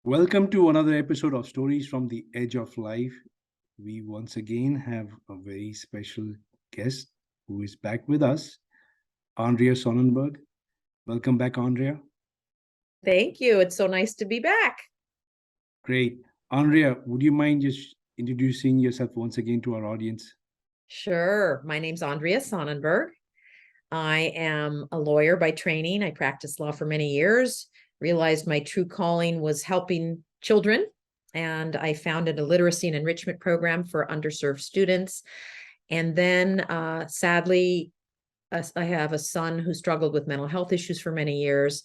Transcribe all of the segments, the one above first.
Welcome to another episode of Stories from the Edge of Life. We once again have a very special guest who is back with us, Andrea Sonnenberg. Welcome back, Andrea. Thank you. It's so nice to be back. Great. Andrea, would you mind just introducing yourself once again to our audience? Sure. My name's Andrea Sonnenberg. I am a lawyer by training. I practiced law for many years, realized my true calling was helping children, and I founded a literacy and enrichment program for underserved students. And then, sadly, I have a son who struggled with mental health issues for many years,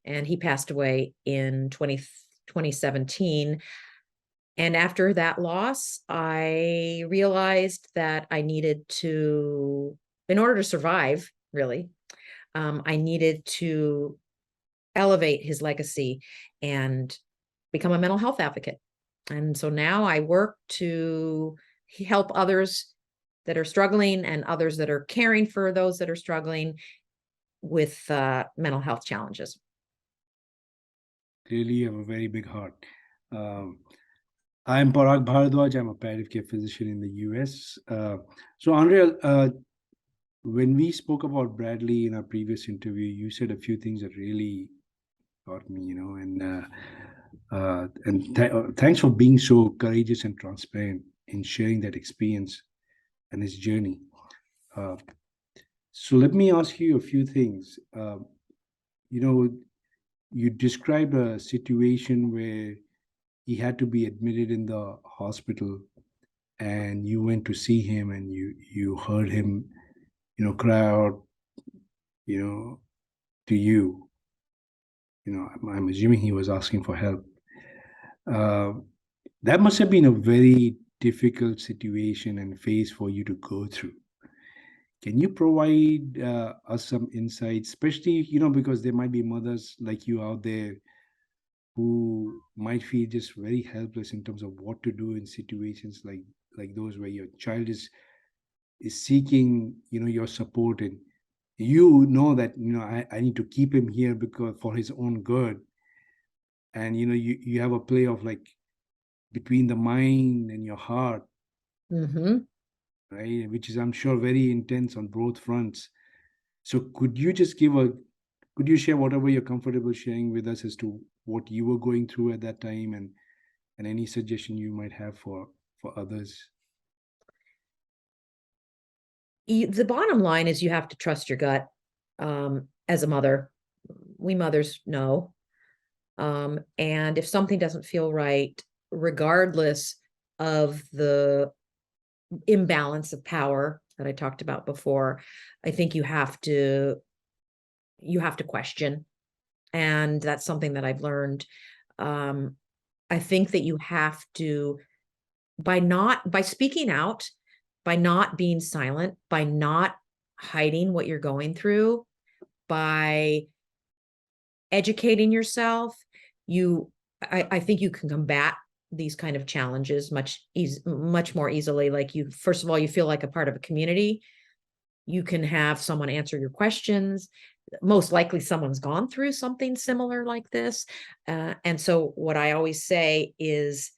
and he passed away in 2017. And after that loss, I realized that I needed to, in order to survive, really, I needed to elevate his legacy and become a mental health advocate. And so now I work to help others that are struggling and others that are caring for those that are struggling with mental health challenges. Clearly, you have a very big heart. Um, I'm Parag Bharadwaj. I'm a palliative care physician in the US. So, Andrea, when we spoke about Bradley in our previous interview, you said a few things that really got me, and thanks for being so courageous and transparent in sharing that experience and his journey. Uh, so let me ask you a few things. You know, you described a situation where he had to be admitted in the hospital, and you went to see him, and you heard him, cry out, you know, to you. I'm assuming he was asking for help. Uh, that must have been a very difficult situation and phase for you to go through. Can you provide us some insights, especially, because there might be mothers like you out there who might feel just very helpless in terms of what to do in situations like those where your child is seeking, your support, and you know that, I need to keep him here because for his own good. And you have a play of like between the mind and your heart, Mm-hmm. right? Which is, I'm sure, very intense on both fronts. So could you share whatever you're comfortable sharing with us as to what you were going through at that time, and any suggestion you might have for others? The bottom line is you have to trust your gut. As a mother, we mothers know. And if something doesn't feel right, regardless of the imbalance of power that I talked about before, I think you have to question. And that's something that I've learned. Um, I think that you have to, by speaking out, by not being silent, by not hiding what you're going through, by educating yourself, I think you can combat these kind of challenges much more easily. Like, you, first of all, you feel like a part of a community. You can have someone answer your questions. Most likely someone's gone through something similar like this. And so what I always say is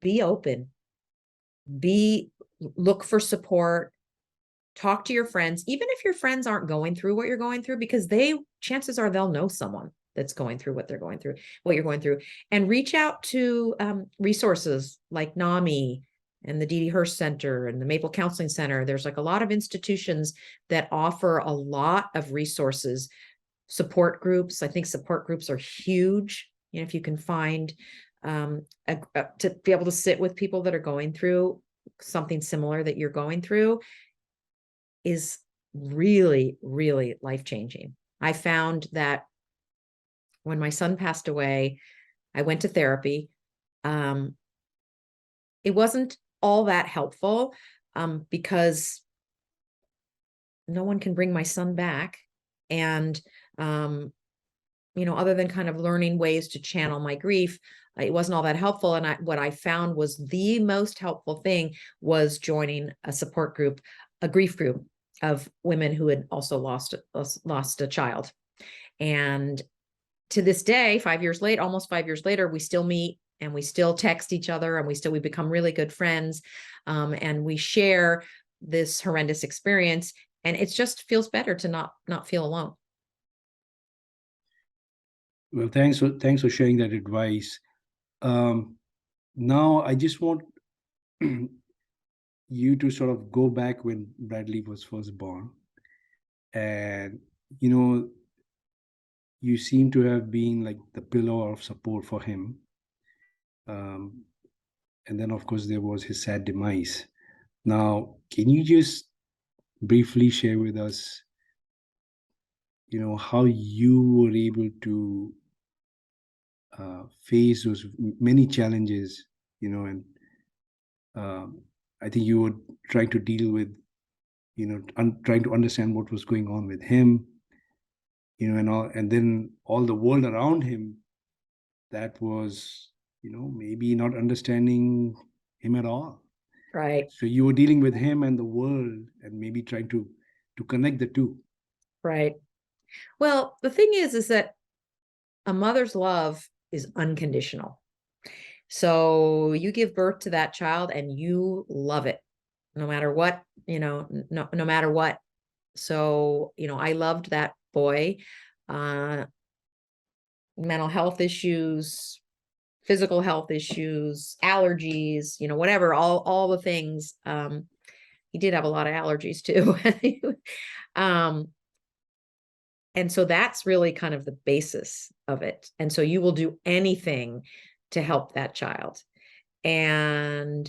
be open, be look for support, talk to your friends, even if your friends aren't going through what you're going through, because chances are they'll know someone that's going through what you're going through, and reach out to resources like NAMI and the Dee Dee Hirsch Center and the Maple Counseling Center. There's like a lot of institutions that offer a lot of resources, support groups. I think support groups are huge. If you can find to be able to sit with people that are going through something similar that you're going through, is really, really life-changing. I found that when my son passed away, I went to therapy. It wasn't all that helpful because no one can bring my son back. And, other than kind of learning ways to channel my grief, it wasn't all that helpful. And what I found was the most helpful thing was joining a support group, a grief group of women who had also lost a child. And to this day, 5 years late, almost 5 years later, we still meet and we still text each other, and we become really good friends. And we share this horrendous experience, and it just feels better to not feel alone. Well, thanks for sharing that advice. Now I just want you to sort of go back when Bradley was first born, and you know you seem to have been like the pillar of support for him. Um, and then, of course, there was his sad demise. Now, can you just briefly share with us, how you were able to face those many challenges, and I think you were trying to deal with, trying to understand what was going on with him, and then all the world around him that was, maybe not understanding him at all. Right. So you were dealing with him and the world, and maybe trying to connect the two. Right. Well, the thing is that a mother's love is unconditional. So you give birth to that child and you love it, no matter what, no matter what. So, I loved that boy. Mental health issues, physical health issues, allergies, whatever, all the things. He did have a lot of allergies too. um, and so that's really kind of the basis of it. And so you will do anything to help that child. And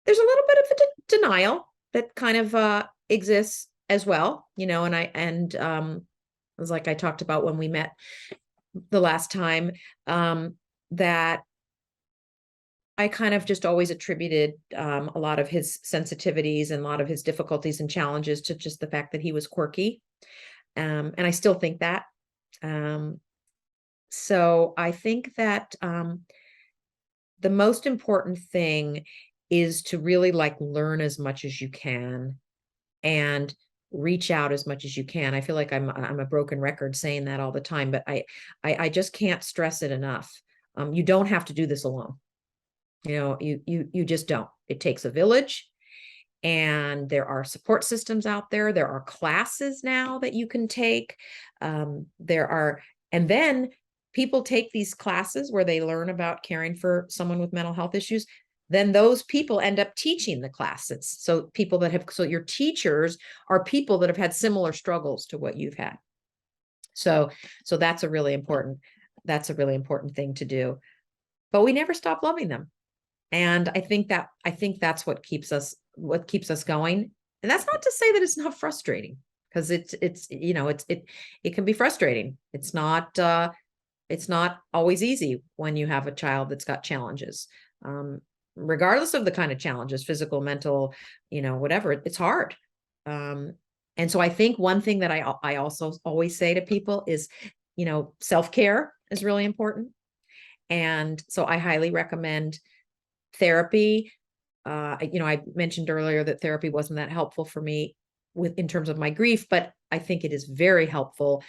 there's a little bit of a denial that kind of exists as well, and it was like I talked about when we met the last time, that I kind of just always attributed a lot of his sensitivities and a lot of his difficulties and challenges to just the fact that he was quirky. And I still think that. Um, so I think that the most important thing is to really learn as much as you can and reach out as much as you can. I feel like I'm a broken record saying that all the time, but I just can't stress it enough. You don't have to do this alone. You just don't. It takes a village, and there are support systems out there. There are classes now that you can take. And then people take these classes where they learn about caring for someone with mental health issues. Then those people end up teaching the classes. So your teachers are people that have had similar struggles to what you've had. So that's a really important thing to do. But we never stop loving them. And I think that's what keeps us going. And that's not to say that it's not frustrating, because it can be frustrating. It's not always easy when you have a child that's got challenges. Regardless of the kind of challenges, physical, mental, whatever, it's hard. And so I think one thing that I also always say to people is, self-care is really important. And so I highly recommend therapy. I mentioned earlier that therapy wasn't that helpful for me in terms of my grief, but I think it is very helpful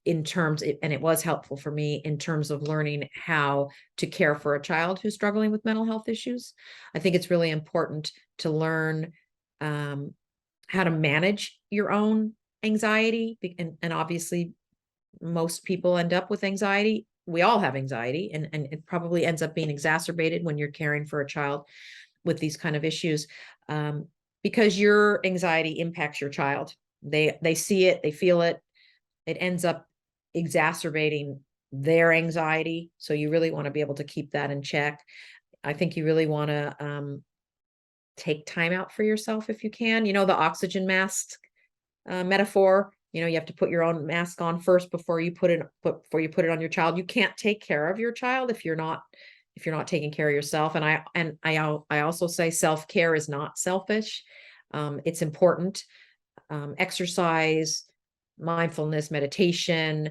and it was helpful for me in terms of learning how to care for a child who's struggling with mental health issues. I think it's really important to learn how to manage your own anxiety. And obviously, most people end up with anxiety. We all have anxiety, and it probably ends up being exacerbated when you're caring for a child with these kind of issues, because your anxiety impacts your child. They see it, they feel it. It ends up exacerbating their anxiety. So you really want to be able to keep that in check. I think you really want to take time out for yourself if you can. The oxygen mask metaphor. You have to put your own mask on first before you put it on your child. You can't take care of your child if you're not taking care of yourself. And I also say self-care is not selfish. It's important. Exercise, mindfulness, meditation,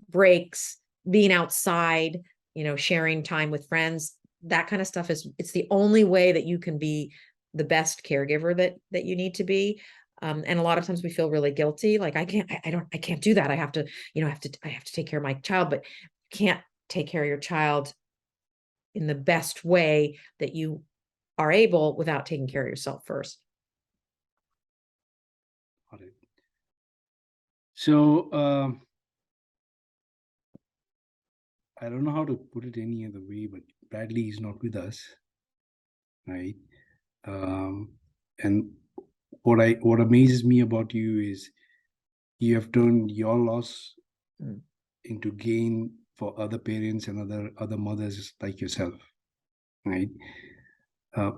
breaks, being outside, sharing time with friends, that kind of stuff it's the only way that you can be the best caregiver that you need to be. And a lot of times we feel really guilty, like I can't do that. I have to, I have to take care of my child, but you can't take care of your child in the best way that you are able without taking care of yourself first. Got it. So I don't know how to put it any other way, but Bradley is not with us, right? And what amazes me about you is you have turned your loss into gain for other parents and other mothers like yourself, right? Uh,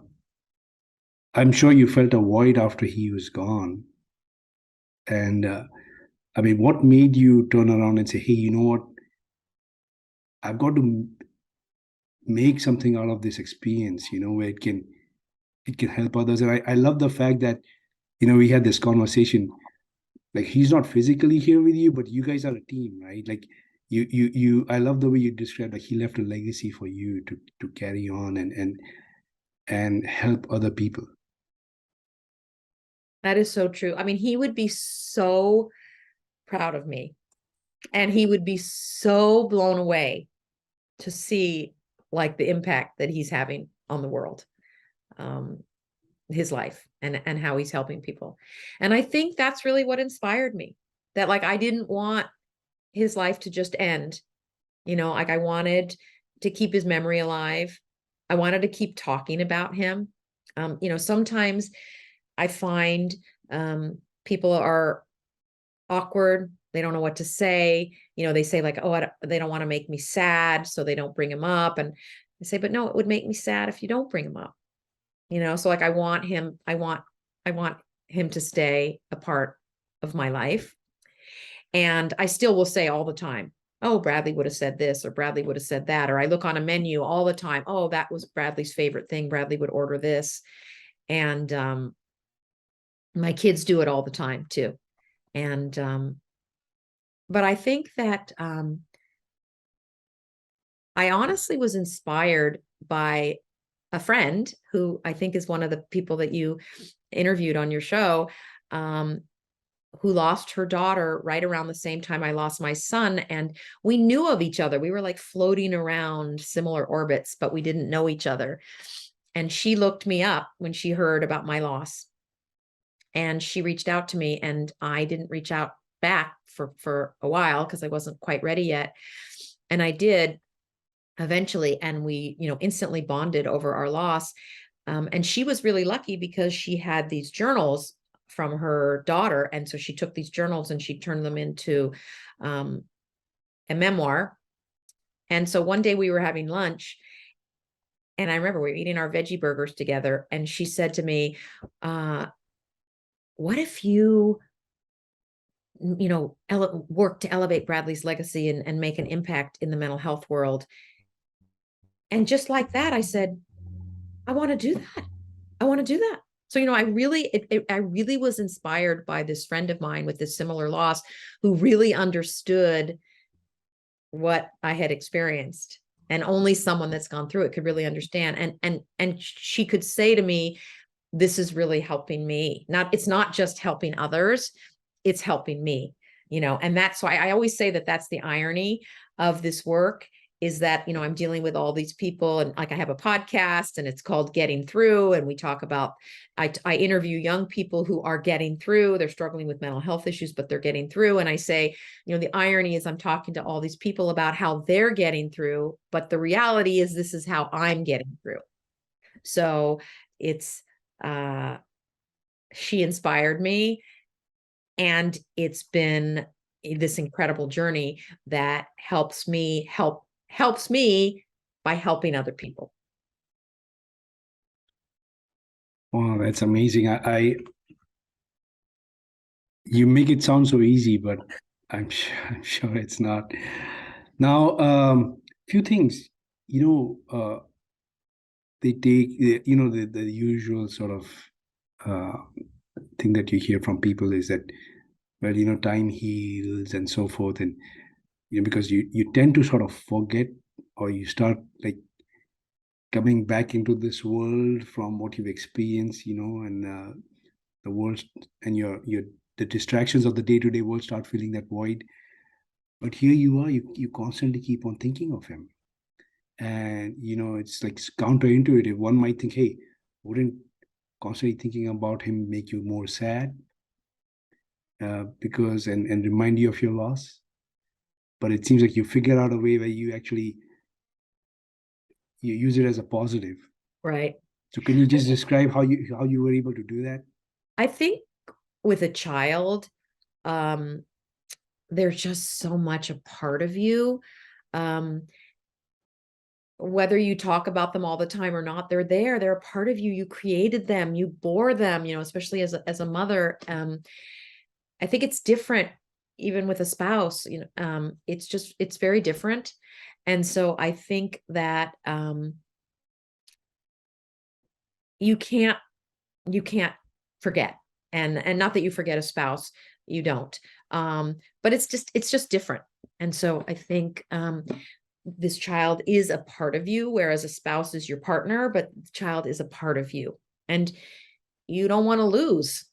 I'm sure you felt a void after he was gone, and I mean, what made you turn around and say, "Hey, you know what? I've got to make something out of this experience, where it can help others." And I love the fact that, we had this conversation. Like, he's not physically here with you, but you guys are a team, right? Like, I love the way you described, like, he left a legacy for you to carry on and help other people. That is so true. I mean, he would be so proud of me, and he would be so blown away to see like the impact that he's having on the world, his life, and how he's helping people. And I think that's really what inspired me, that like I didn't want his life to just end, like I wanted to keep his memory alive. I wanted to keep talking about him. Sometimes I find people are awkward. They don't know what to say. They say like, oh, they don't want to make me sad, so they don't bring him up. And I say, but no, it would make me sad if you don't bring him up. So like I want him to stay a part of my life. And I still will say all the time, oh, Bradley would have said this, or Bradley would have said that. Or I look on a menu all the time. Oh, that was Bradley's favorite thing. Bradley would order this. And my kids do it all the time too. And but I think that I honestly was inspired by a friend who I think is one of the people that you interviewed on your show, who lost her daughter right around the same time I lost my son. And we knew of each other. We were like floating around similar orbits, but we didn't know each other. And she looked me up when she heard about my loss. And she reached out to me, and I didn't reach out back for a while because I wasn't quite ready yet. And I did eventually, and we, instantly bonded over our loss. And she was really lucky because she had these journals from her daughter. And so she took these journals and she turned them into a memoir. And so one day we were having lunch, and I remember we were eating our veggie burgers together. And she said to me, what if you work to elevate Bradley's legacy and make an impact in the mental health world? And just like that, I said, I want to do that. I want to do that. So, I really was inspired by this friend of mine with this similar loss, who really understood what I had experienced. And only someone that's gone through it could really understand. And she could say to me, this is really helping me. It's not just helping others, it's helping me, and that's why I always say that that's the irony of this work, is that, I'm dealing with all these people, and like I have a podcast and it's called Getting Through. And we talk about, I interview young people who are getting through, they're struggling with mental health issues, but they're getting through. And I say, the irony is I'm talking to all these people about how they're getting through, but the reality is this is how I'm getting through. So it's, she inspired me, and it's been this incredible journey that helps me by helping other people. Wow, that's amazing. You make it sound so easy, but I'm sure it's not. Now, few things, they take, the usual sort of uh, thing that you hear from people is that, well, time heals and so forth. And, because you tend to sort of forget, or you start like coming back into this world from what you've experienced, and the world and your the distractions of the day-to-day world start filling that void. But here you are, you constantly keep on thinking of him. And it's like counterintuitive. One might think, hey, wouldn't constantly thinking about him make you more sad, because and remind you of your loss? But it seems like you figure out a way where you actually you use it as a positive. Right. So can you just describe how you were able to do that? I think with a child, um, there's just so much a part of you. Um, whether you talk about them all the time or not, they're there. They're a part of you. You created them. You bore them. Especially as a mother. I think it's different, even with a spouse. It's very different, and so I think that you can't forget, and not that you forget a spouse, you don't, but it's just different. And so I think this child is a part of you, whereas a spouse is your partner, but the child is a part of you, and you don't want to lose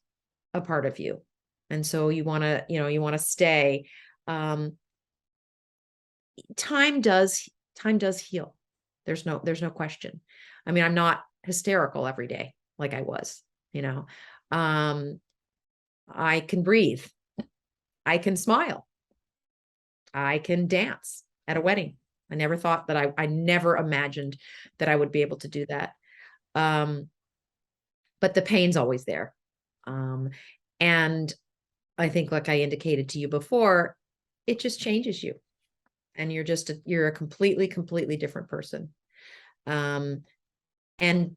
a part of you, and so you want to stay. um time does heal. There's no question. I mean, I'm not hysterical every day like I was. you know um I can breathe, I can smile, I can dance at a wedding. I never thought that I never imagined that I would be able to do that. um but the pain's always there. And I think, like I indicated to you before, it just changes you, and you're a completely different person. um and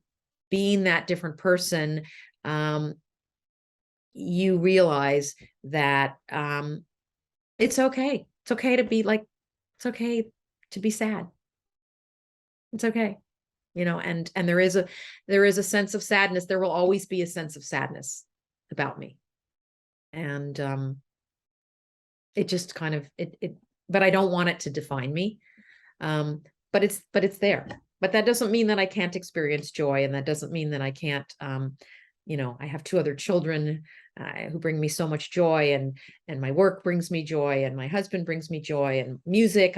being that different person, um you realize that it's okay to be like, it's okay to be sad. It's okay. And there is a sense of sadness. There will always be a sense of sadness about me. And it just kind of it but I don't want it to define me. um but it's there. But that doesn't mean that I can't experience joy, and that doesn't mean that I can't. I have two other children who bring me so much joy, and my work brings me joy, and my husband brings me joy, and music,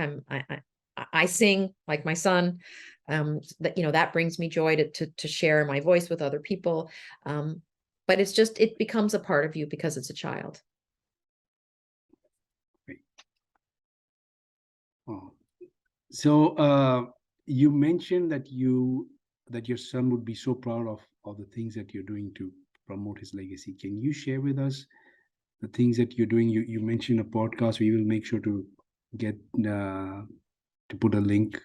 I sing like my son. That brings me joy to share my voice with other people. But it becomes a part of you because it's a child. Oh. So you mentioned that your son would be so proud of the things that you're doing to promote his legacy. Can you share with us the things that you're doing? You mentioned a podcast. We will make sure to get to put a link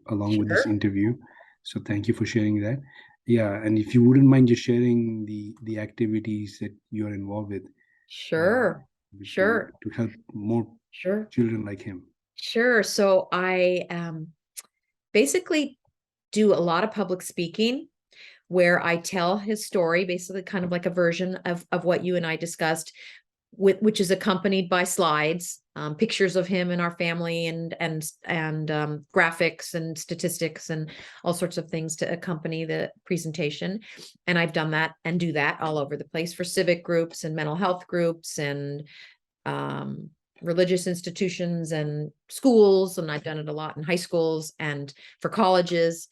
along with this Sure. interview. So thank you for sharing that. Yeah, and if you wouldn't mind just sharing the activities that you're involved with, uh, Sure. to Sure. to help more Sure. children like him. Sure. So I basically do a lot of public speaking, where I tell his story, basically kind of like a version of what you and I discussed, which is accompanied by slides, pictures of him and our family, and graphics and statistics and all sorts of things to accompany the presentation. And I've done that and do that all over the place for civic groups and mental health groups and um, religious institutions and schools. And I've done it a lot in high schools and for colleges.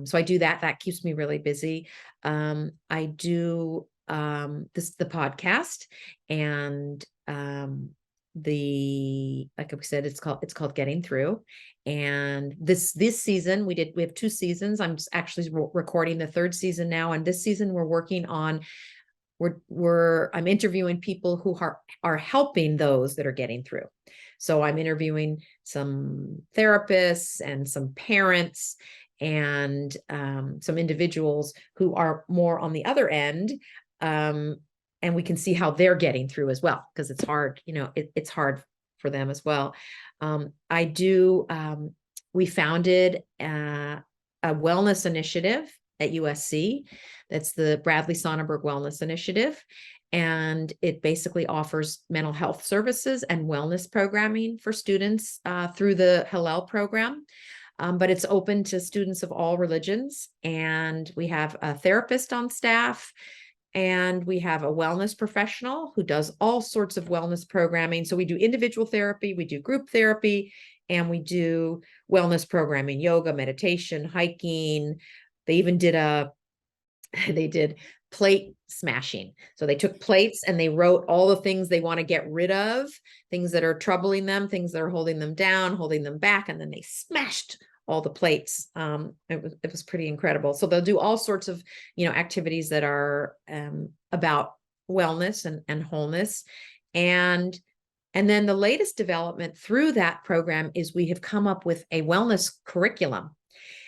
So I do that. That keeps me really busy. I do the podcast, and like we said, it's called Getting Through. And this season we have 2 seasons. I'm actually recording the third season now, and this season we're working on I'm interviewing people who are helping those that are getting through. So I'm interviewing some therapists and some parents and some individuals who are more on the other end. And we can see how they're getting through as well, because it's hard, it's hard for them as well. I do, we founded a wellness initiative at USC. That's the Bradley Sonnenberg Wellness Initiative. And it basically offers mental health services and wellness programming for students through the Hillel program. But it's open to students of all religions. And we have a therapist on staff. And we have a wellness professional who does all sorts of wellness programming. So we do individual therapy, we do group therapy, and we do wellness programming, yoga, meditation, hiking. They even did they did plate smashing. So they took plates and they wrote all the things they want to get rid of, things that are troubling them, things that are holding them down, holding them back, and then they smashed all the plates. It was pretty incredible. So they'll do all sorts of, activities that are about wellness and wholeness. And then the latest development through that program is we have come up with a wellness curriculum.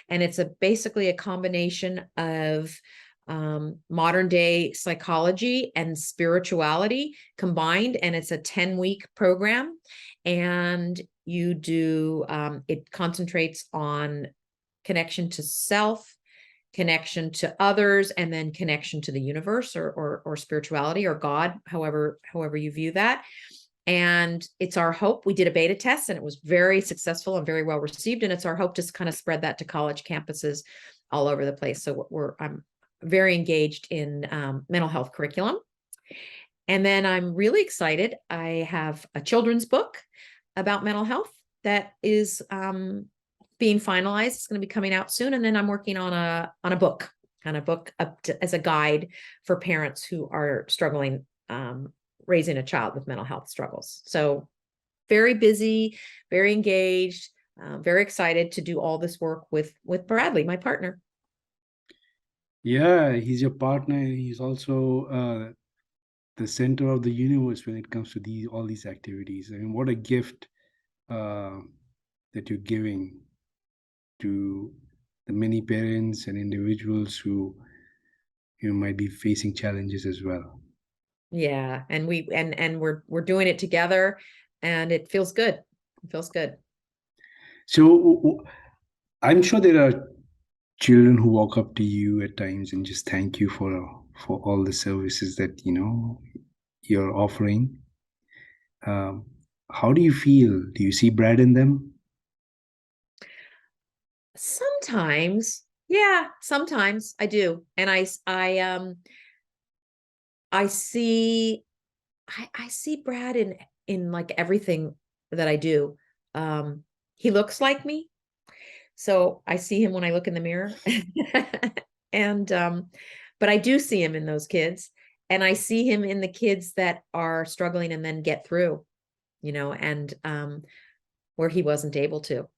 And it's basically a combination of modern day psychology and spirituality combined. And it's a 10-week program. And you do, it concentrates on connection to self, connection to others, and then connection to the universe or spirituality or God, however you view that. And it's our hope. We did a beta test and it was very successful and very well received. And it's our hope to kind of spread that to college campuses all over the place. So I'm very engaged in mental health curriculum. And then I'm really excited. I have a children's book about mental health that is being finalized. It's going to be coming out soon. And then I'm working on a book as a guide for parents who are struggling raising a child with mental health struggles. So very busy, very engaged, very excited to do all this work with Bradley, my partner. Yeah, he's your partner. He's also the center of the universe when it comes to all these activities. I mean, what a gift that you're giving to the many parents and individuals who might be facing challenges as well. Yeah, and we're doing it together, and it feels good. It feels good. So I'm sure there are children who walk up to you at times and just thank you for all the services that you're offering. How do you feel? Do you see Brad in them? Sometimes, yeah, sometimes I do, and I see Brad in like everything that I do. He looks like me, so I see him when I look in the mirror. And but I do see him in those kids, and I see him in the kids that are struggling and then get through, and where he wasn't able to.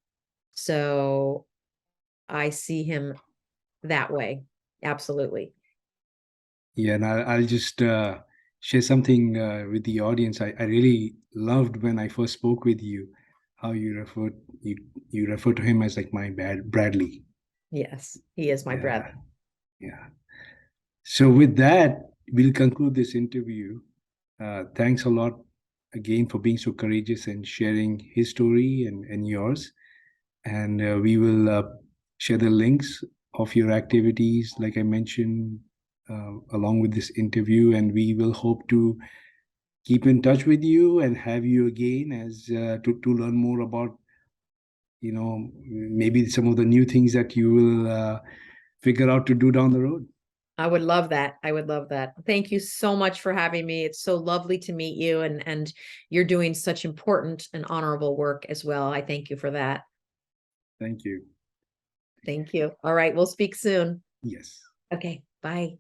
So I see him that way. Absolutely. Yeah, and I'll just share something with the audience. I really loved when I first spoke with you, how you refer to him as like my Bradley. Yes, he is my brother. Yeah. So with that, we'll conclude this interview. Thanks a lot again for being so courageous and sharing his story and yours. And we will share the links of your activities, like I mentioned, along with this interview. And we will hope to keep in touch with you and have you again as to learn more about, maybe some of the new things that you will figure out to do down the road. I would love that. I would love that. Thank you so much for having me. It's so lovely to meet you, and you're doing such important and honorable work as well. I thank you for that. Thank you. Thank you. All right, we'll speak soon. Yes. Okay, bye.